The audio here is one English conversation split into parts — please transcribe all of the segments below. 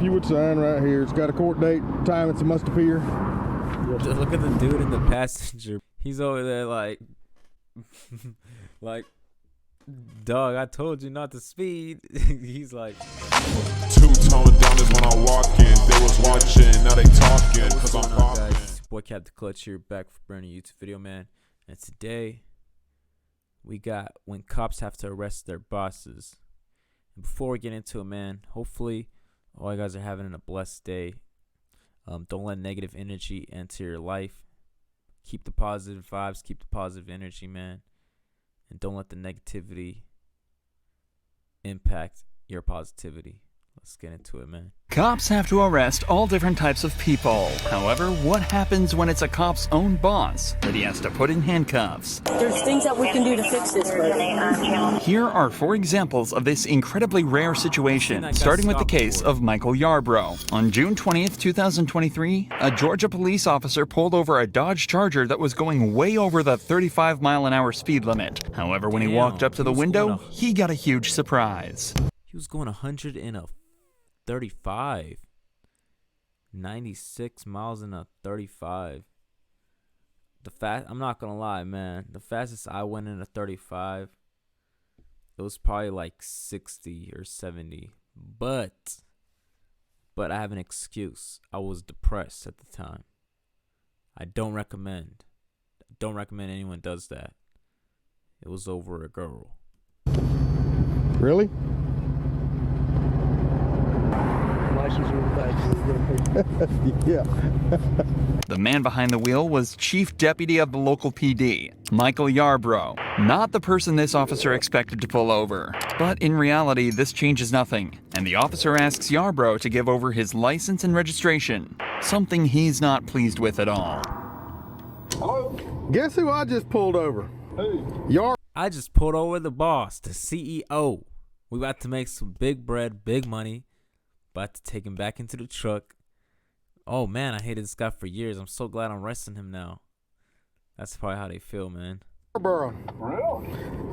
If you would sign right here. It's got a court date, time it's a must appear. Look at the dude in the passenger. He's over there like, like, dog, I told you not to speed. He's like, two-tone down is when I walk in. They was watching, now they talking. Cause I'm guys, it's your boy Cap the Clutch here, back for a brand new YouTube video, man. And today, we got when cops have to arrest their bosses. And before we get into it, man, hopefully all you guys are having a blessed day. Don't let negative energy enter your life. Keep the positive vibes, keep the positive energy, man. And don't let the negativity impact your positivity. Let's get into it, man. Cops have to arrest all different types of people. However, what happens when it's a cop's own boss that he has to put in handcuffs? There's things that we can do to fix this, but Here are 4 examples of this incredibly rare situation, starting with the case of Michael Yarbrough. On June 20th, 2023, a Georgia police officer pulled over a Dodge Charger that was going way over the 35-mile-an-hour speed limit. However, when he walked up to the window, he got a huge surprise. He was going 135, 96 miles in a 35. I'm not gonna lie, man. The fastest I went in a 35, it was probably like 60 or 70. But I have an excuse. I was depressed at the time. I don't recommend anyone does that. It was over a girl. Really? Yeah. The man behind the wheel was Chief Deputy of the local PD, Michael Yarbrough, not the person this officer expected to pull over. But in reality, this changes nothing, and the officer asks Yarbrough to give over his license and registration, something he's not pleased with at all. Hello? Guess who I just pulled over? Who? I just pulled over the boss, the CEO. We about to make some big bread, big money. About to take him back into the truck. Oh man, I hated this guy for years. I'm so glad I'm arresting him now. That's probably how they feel, man. Really?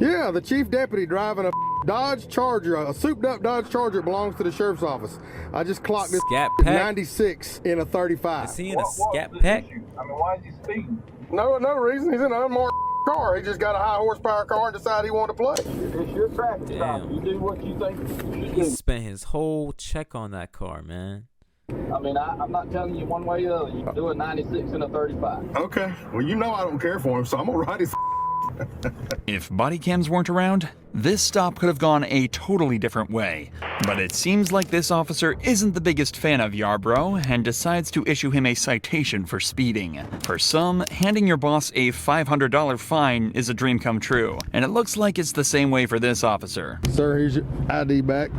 Yeah, the chief deputy driving a Dodge Charger, a souped-up Dodge Charger belongs to the sheriff's office. I just clocked this Scat Pack? 96 in a 35. Is he in a Scat Pack? I mean, why is he speeding? No reason. He's in an unmarked car. He just got a high horsepower car and decided he wanted to play. It's your traffic stop. Damn. You do what you think you should He do. spent his whole check on that car, man. I mean, I'm not telling you one way or the other. You can do a 96 and a 35. Okay. Well, you know I don't care for him, so I'm gonna ride his. If body cams weren't around, this stop could have gone a totally different way. But it seems like this officer isn't the biggest fan of Yarbrough and decides to issue him a citation for speeding. For some, handing your boss a $500 fine is a dream come true, and it looks like it's the same way for this officer. Sir, here's your ID back.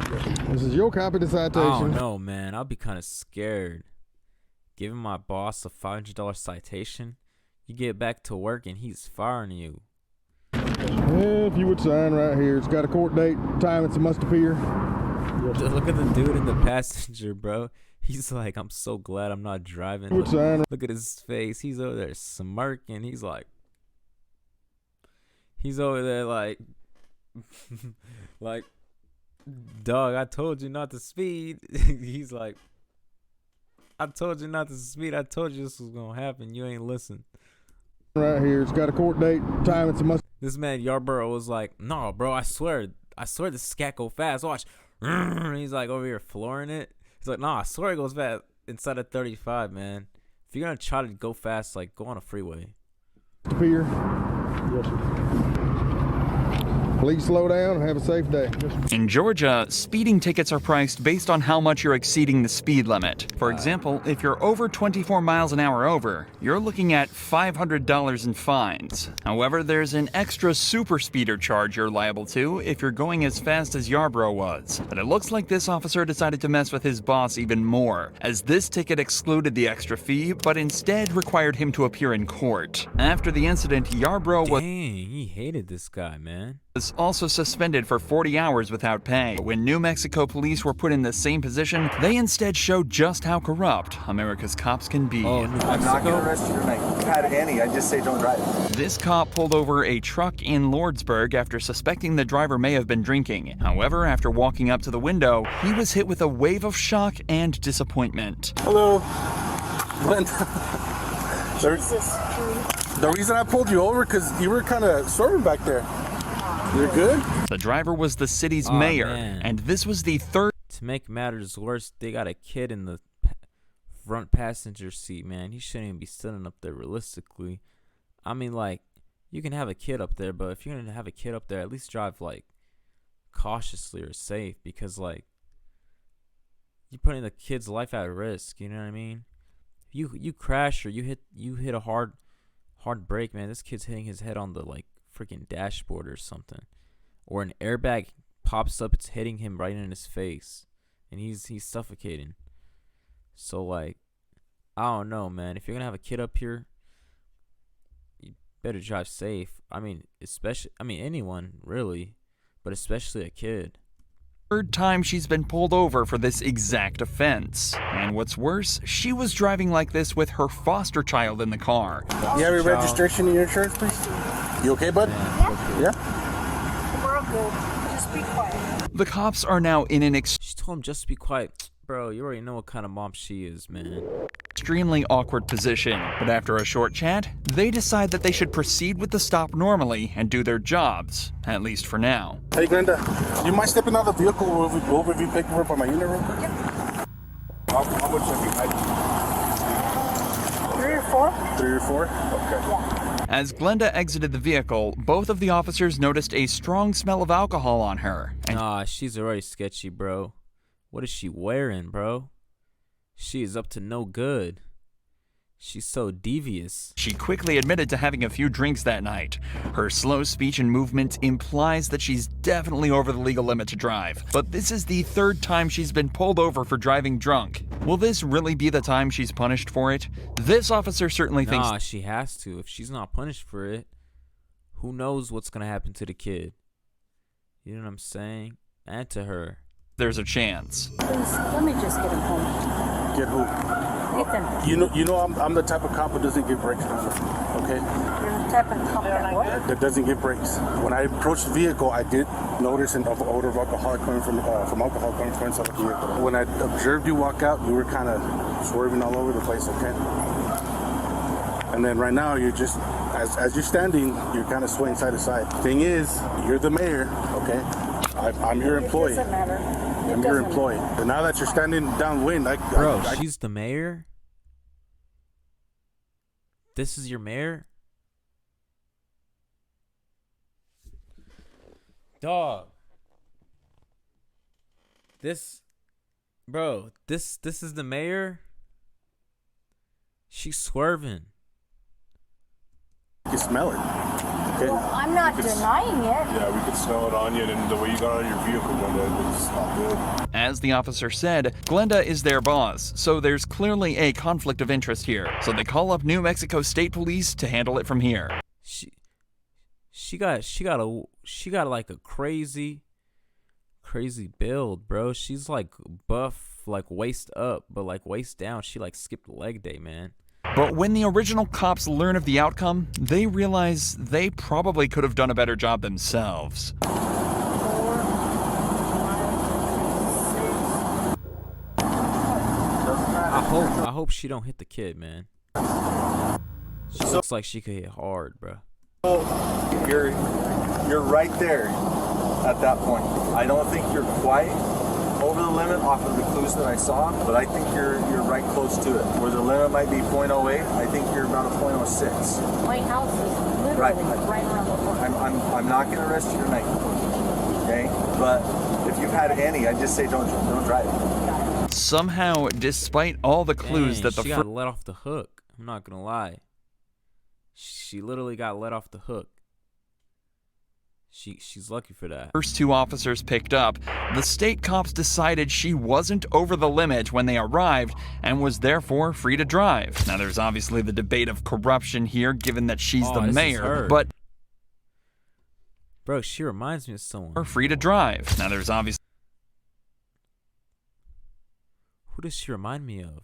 This is your copy of the citation. Oh no, man. I'll be kind of scared. Giving my boss a $500 citation. You get back to work and he's firing you. If you would sign right here. It's got a court date, time it's a must appear. Look at the dude in the passenger, bro. He's like, I'm so glad I'm not driving. You would sign. Look at his face. He's over there smirking. He's over there like, like, dog, I told you not to speed. He's like, I told you not to speed. I told you this was going to happen. You ain't listen. Right here. It's got a court date, time it's a must. This man Yarbrough was like, no, bro, I swear this scat go fast. Watch. He's like over here flooring it. He's like, no, I swear it goes fast inside of 35, man. If you're going to try to go fast, like, go on a freeway. Appear. Yes, sir. Please slow down and have a safe day. In Georgia, speeding tickets are priced based on how much you're exceeding the speed limit. For example, if you're over 24 miles an hour over, you're looking at $500 in fines. However, there's an extra super speeder charge you're liable to if you're going as fast as Yarbrough was. But it looks like this officer decided to mess with his boss even more, as this ticket excluded the extra fee, but instead required him to appear in court. After the incident, Yarbrough was... Dang, he hated this guy, man. was also suspended for 40 hours without pay. When New Mexico police were put in the same position, they instead showed just how corrupt America's cops can be. Oh, New I'm not going to Mexico? arrest you tonight. If you've had any, I just say don't drive. This cop pulled over a truck in Lordsburg after suspecting the driver may have been drinking. However, after walking up to the window, he was hit with a wave of shock and disappointment. Hello. Glenda. Jesus. The reason I pulled you over because you were kind of swerving back there. You're good? The driver was the city's Aw, mayor, man. and this was the third To make matters worse, they got a kid in the front passenger seat, man. He shouldn't even be sitting up there realistically. I mean, like, you can have a kid up there, but if you're going to have a kid up there, at least drive, like, cautiously or safe, because, like, you're putting the kid's life at risk, you know what I mean? You crash or you hit a hard brake, man. This kid's hitting his head on the, like, freaking dashboard or something, or an airbag pops up, it's hitting him right in his face, and he's suffocating. So, like, I don't know, man. If you're gonna have a kid up here, you better drive safe. I mean, anyone really, but especially a kid. third time she's been pulled over for this exact offense. And what's worse, she was driving like this with her foster child in the car. You have your registration and your insurance, please? You okay, bud? Yeah? We're all good. Just be quiet. The cops are now in an She told him just to be quiet. Bro, you already know what kind of mom she is, man. extremely awkward position, but after a short chat, they decide that they should proceed with the stop normally and do their jobs, at least for now. Hey, Glenda, you mind stepping out of the vehicle or we'll review paperwork on my unit real quick? How much have you had? 3 or 4? 3 or 4? Okay. As Glenda exited the vehicle, both of the officers noticed a strong smell of alcohol on her, and Nah, she's already sketchy, bro. What is she wearing, bro? She is up to no good. She's so devious. she quickly admitted to having a few drinks that night. Her slow speech and movement implies that she's definitely over the legal limit to drive. But this is the third time she's been pulled over for driving drunk. Will this really be the time she's punished for it? This officer certainly thinks Nah, she has to. If she's not punished for it, who knows what's gonna happen to the kid? You know what I'm saying? And to her. there's a chance. Please, let me just get him home. Get who? Ethan, You know I'm the type of cop who doesn't give breaks, okay? you're the type of cop that what? That doesn't give breaks. When I approached the vehicle, I did notice an odor of alcohol coming from alcohol coming from inside the vehicle. When I observed you walk out, you were kind of swerving all over the place, okay? And then right now, you're just, as you're standing, you're kind of swaying side to side. Thing is, you're the mayor, okay? I'm your employee. It doesn't matter. I'm your employee. And now that you're standing downwind, Bro, she's the mayor? This is your mayor? Dog. This is the mayor? She's swerving. you can smell it. Okay? I'm not denying it. Yeah, we could smell it on you, and the way you got out of your vehicle, Glenda, it's not good. As the officer said, Glenda is their boss, so there's clearly a conflict of interest here. So they call up New Mexico State Police to handle it from here. She got like a crazy build, bro. She's like buff, like waist up, but like waist down. She like skipped leg day, man. But when the original cops learn of the outcome, they realize they probably could have done a better job themselves. I hope she don't hit the kid, man. She looks like she could hit hard, bro. You're right there at that point. I don't think you're quite over the limit off of the clues that I saw, but I think you're right close to it. Where the limit might be 0.08, I think you're about a 0.06. My house is literally right around the corner. I'm not going to arrest you tonight, okay? But if you've had any, I just say don't drive. Somehow, despite all the clues Dang, that the she got let off the hook. I'm not gonna lie. She literally got let off the hook. She's lucky for that. first two officers picked up, the state cops decided she wasn't over the limit when they arrived and was therefore free to drive. Now, there's obviously the debate of corruption here, given that she's the this is mayor, her. but Bro, she reminds me of someone. are free to drive. Now, there's obviously Who does she remind me of?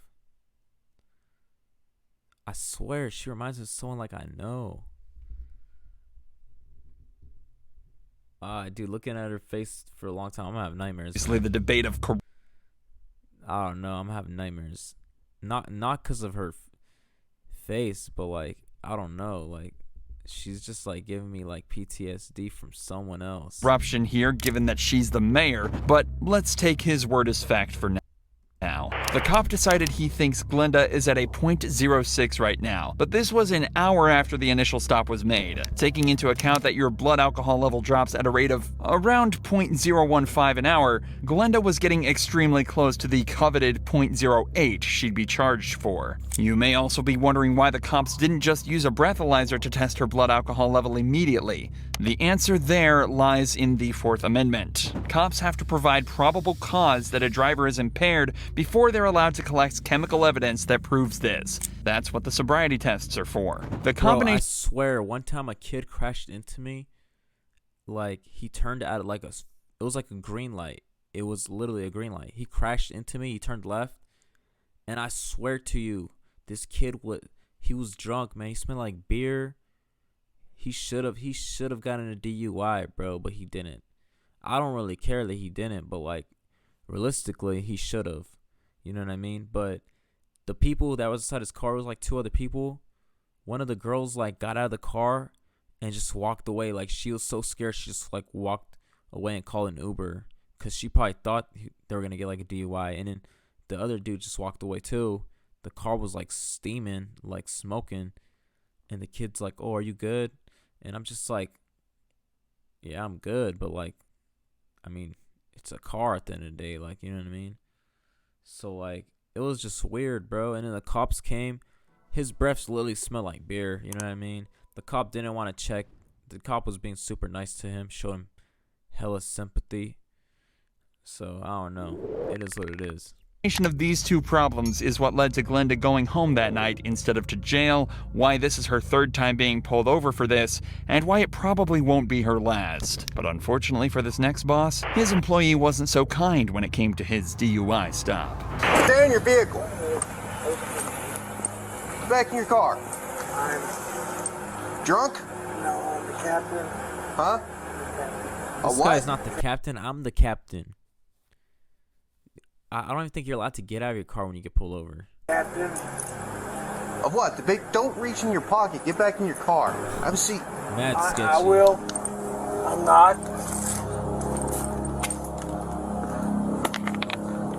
I swear, she reminds me of someone like I know. Dude, looking at her face for a long time, I'm gonna have nightmares. the debate of I don't know, I'm having nightmares. Not because of her face, but like, I don't know, like, she's just like giving me like PTSD from someone else. corruption here, given that she's the mayor, but let's take his word as fact for now. The cop decided he thinks Glenda is at a .06 right now, but this was an hour after the initial stop was made. Taking into account that your blood alcohol level drops at a rate of around .015 an hour, Glenda was getting extremely close to the coveted .08 she'd be charged for. You may also be wondering why the cops didn't just use a breathalyzer to test her blood alcohol level immediately. The answer there lies in the Fourth Amendment. Cops have to provide probable cause that a driver is impaired before they're allowed to collect chemical evidence that proves this. That's what the sobriety tests are for. The Bro, I combination swear, one time a kid crashed into me. Like, he turned at like it was like a green light. It was literally a green light. He crashed into me. He turned left, and I swear to you, this kid he was drunk, man. He smelled like beer. He should have gotten a DUI, bro, but he didn't. I don't really care that he didn't, but like, realistically, he should have. You know what I mean? But the people that was inside his car was like two other people. One of the girls like got out of the car and just walked away. Like, she was so scared, she just like walked away and called an Uber because she probably thought they were gonna get like a DUI. And then the other dude just walked away too. The car was like steaming, like smoking, and the kid's like, "Oh, are you good?" And I'm just like, "Yeah, I'm good," but like, I mean, it's a car at the end of the day, like, you know what I mean? So like, it was just weird, bro. And then the cops came. His breath literally smelled like beer, you know what I mean? The cop didn't want to check. The cop was being super nice to him, showed him hella sympathy. So I don't know. It is what it is. of these two problems is what led to Glenda going home that night instead of to jail, why this is her third time being pulled over for this, and why it probably won't be her last. But unfortunately for this next boss, his employee wasn't so kind when it came to his DUI stop. Stay in your vehicle. Get back in your car. I'm Drunk? no, I'm the captain. Huh? This guy's not the captain. I'm the captain. I don't even think you're allowed to get out of your car when you get pulled over. Captain. Of what? The big? Don't reach in your pocket. Get back in your car. Have a seat. Mad sketchy. I will. I'm not.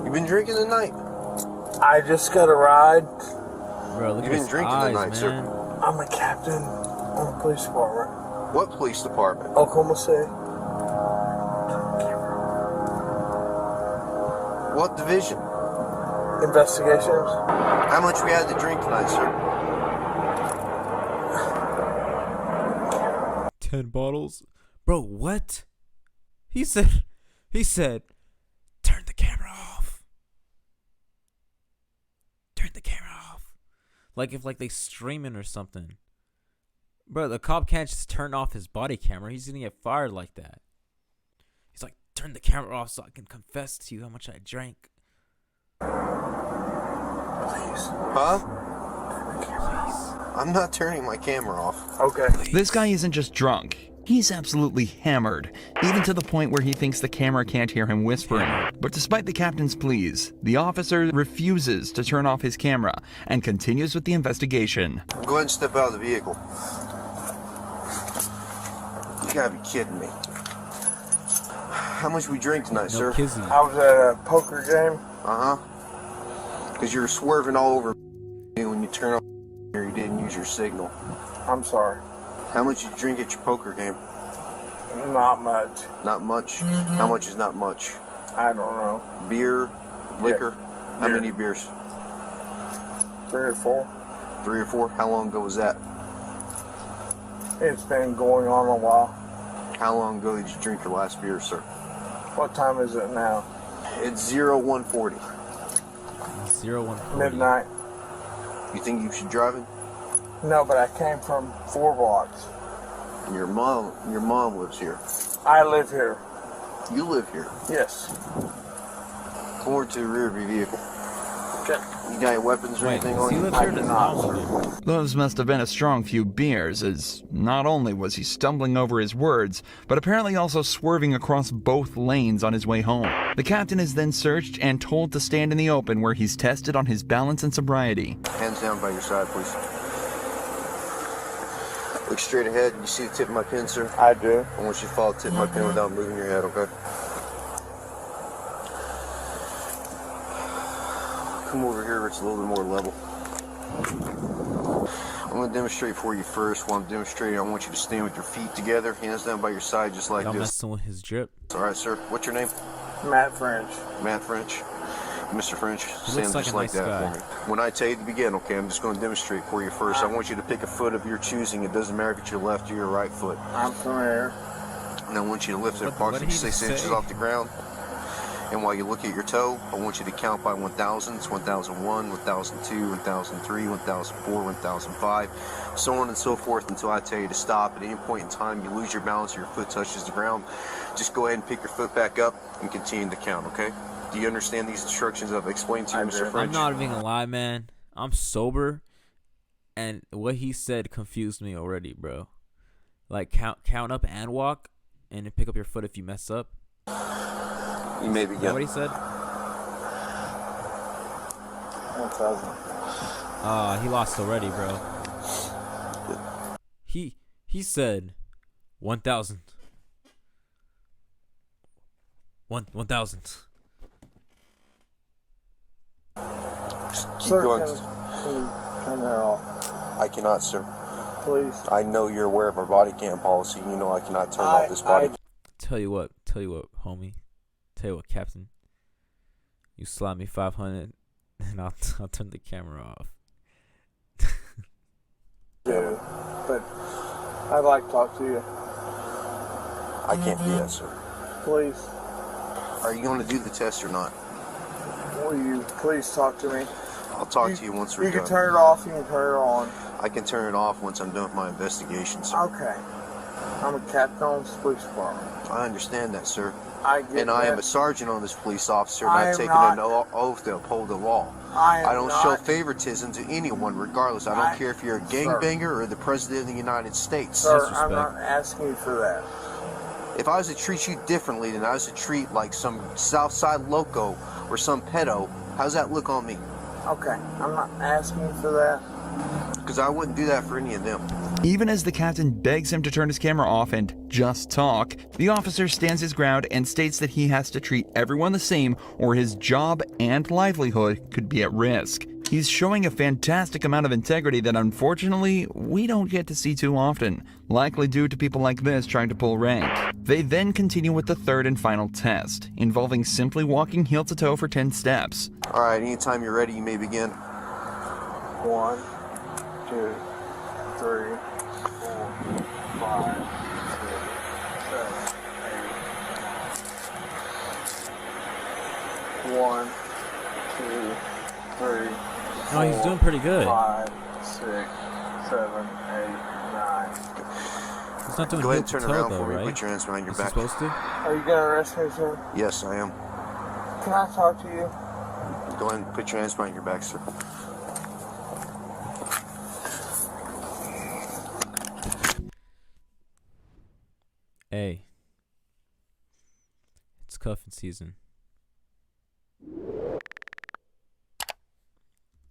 You been drinking tonight? I just got a ride. Bro, look You've at been his drinking eyes, tonight, man. sir. I'm a captain on the police department. What police department? Oklahoma City. What division? Investigations. How much we had to drink tonight, sir? 10 bottles? Bro, what? He said, turn the camera off. Turn the camera off. Like if like they streaming or something. Bro, the cop can't just turn off his body camera. He's gonna get fired like that. He's like, turn the camera off so I can confess to you how much I drank. Please. Huh? Please. I'm not turning my camera off. Okay. This guy isn't just drunk. He's absolutely hammered, even to the point where he thinks the camera can't hear him whispering. But despite the captain's pleas, the officer refuses to turn off his camera and continues with the investigation. Go ahead and step out of the vehicle. You gotta be kidding me. How much we drink tonight, No sir? kizzy. I was at a poker game. Uh-huh. Because you were swerving all over when you turn off here, you didn't use your signal. I'm sorry. How much you drink at your poker game? Not much. Not much? How much is not much? I don't know. Beer? Liquor? How Beer. many beers? 3 or 4. 3 or 4? How long ago was that? It's been going on a while. How long ago did you drink your last beer, sir? What time is it now? It's 0140. 0140. Midnight. You think you should drive it? No, but I came from 4 blocks. Your mom lives here. I live here. You live here. Yes. Come over to the rear of your vehicle. Okay. You got any weapons or Wait, anything does on he you? live I here? do Does not, mom live here? Those must have been a strong few beers, as not only was he stumbling over his words, but apparently also swerving across both lanes on his way home. The captain is then searched and told to stand in the open where he's tested on his balance and sobriety. Hands down by your side, please. Look straight ahead. You see the tip of my pin, sir? I do. I want you to follow the tip of my pin without moving your head, okay? Come over here where it's a little bit more level. I'm going to demonstrate for you first. While I'm demonstrating, I want you to stand with your feet together, hands down by your side, just like Y'all this. messing with his drip. All right, sir. What's your name? Matt French. Matt French. Mr. French, He stand looks like just a like nice that guy. for me. When I tell you to begin, okay, I'm just going to demonstrate for you first. I want you to pick a foot of your choosing. It doesn't matter if it's your left or your right foot. I'm familiar. And I want you to lift it What approximately did he 6 say? inches off the ground. And while you look at your toe, I want you to count by 1,000s, 1001, 1002, 1003, 1004, 1005, so on and so forth until I tell you to stop. At any point in time you lose your balance or your foot touches the ground, just go ahead and pick your foot back up and continue to count, okay? Do you understand these instructions I've explained to you, I Mr. do. French? I'm not even gonna lie, man. I'm sober, and what he said confused me already, bro. Like count up and walk, and then pick up your foot if you mess up. You may Is that begin. what he said? 1,000. He lost already, bro. He said 1,000. 1,000. Keep Sir, going. can you turn that off, I cannot, sir. please? I know you're aware of our body cam policy. You know I cannot turn off this body. Tell you what, homie. Tell you what, Captain. You slap me 500, and I'll turn the camera off. Do, but I'd like to talk to you, I can't do that, sir. please. Are you going to do the test or not? Will you please talk to me? I'll talk to you once we're You done. can turn it off. You can turn it on. I can turn it off once I'm done with my investigation, sir. Okay. I'm a captain on this police department. I understand that, sir. I get And I am that. a sergeant on this police officer, and I I've am taken not. an oath to uphold the law. I I don't not, show favoritism to anyone, regardless. I don't care if you're a Sir. gangbanger or the president of the United States. Sir, Disrespect. I'm not asking you for that. If I was to treat you differently than I was to treat like some Southside loco or some pedo, how's that look on me? Okay, I'm not asking you for that. Because I wouldn't do that for any of them. Even as the captain begs him to turn his camera off and just talk, the officer stands his ground and states that he has to treat everyone the same or his job and livelihood could be at risk. He's showing a fantastic amount of integrity that unfortunately we don't get to see too often, likely due to people like this trying to pull rank. They then continue with the third and final test, involving simply walking heel to toe for 10 steps. All right, anytime you're ready, you may begin. 1, 2, 3, 4, 5, 6, 7, 8, 9. 1, 2, 3. No, he's doing pretty good. 5, 6, 7, 8, 9. He's not doing Go ahead and heel turn to toe around though, for me. right? Put your hands behind your Is he back. supposed to? Are you gonna arrest me, sir? Yes, I am. Can I talk to you? Go ahead and put your hands behind your back, sir. Hey. It's cuffing season.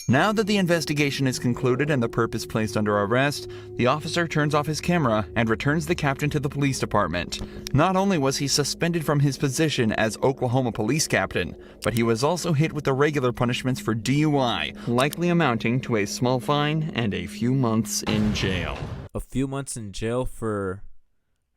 Now that the investigation is concluded and the perp is placed under arrest, the officer turns off his camera and returns the captain to the police department. Not only was he suspended from his position as Oklahoma police captain, but he was also hit with the regular punishments for DUI, likely amounting to a small fine and a few months in jail. A few months in jail for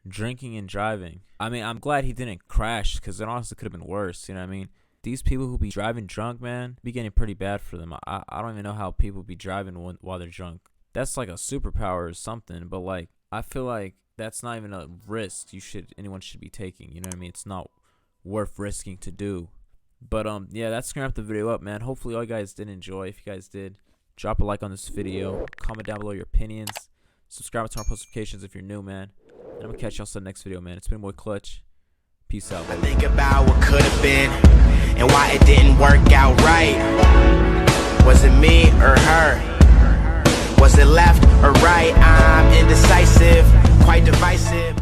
drinking and driving. I mean, I'm glad he didn't crash, because it honestly could have been worse, you know what I mean? These people who be driving drunk, man, be getting pretty bad for them. I don't even know how people be driving while they're drunk. That's like a superpower or something, but like, I feel like that's not even a risk anyone should be taking, you know what I mean? It's not worth risking to do. But yeah, that's gonna wrap the video up, man. Hopefully all you guys did enjoy. If you guys did, drop a like on this video, comment down below your opinions, subscribe to our post notifications if you're new, man. And I'm gonna catch y'all in the next video, man. It's been Boy Clutch. Peace out, baby. Think about what could have been and why it didn't work out right. Was it me or her? Was it left or right? I'm indecisive, quite divisive.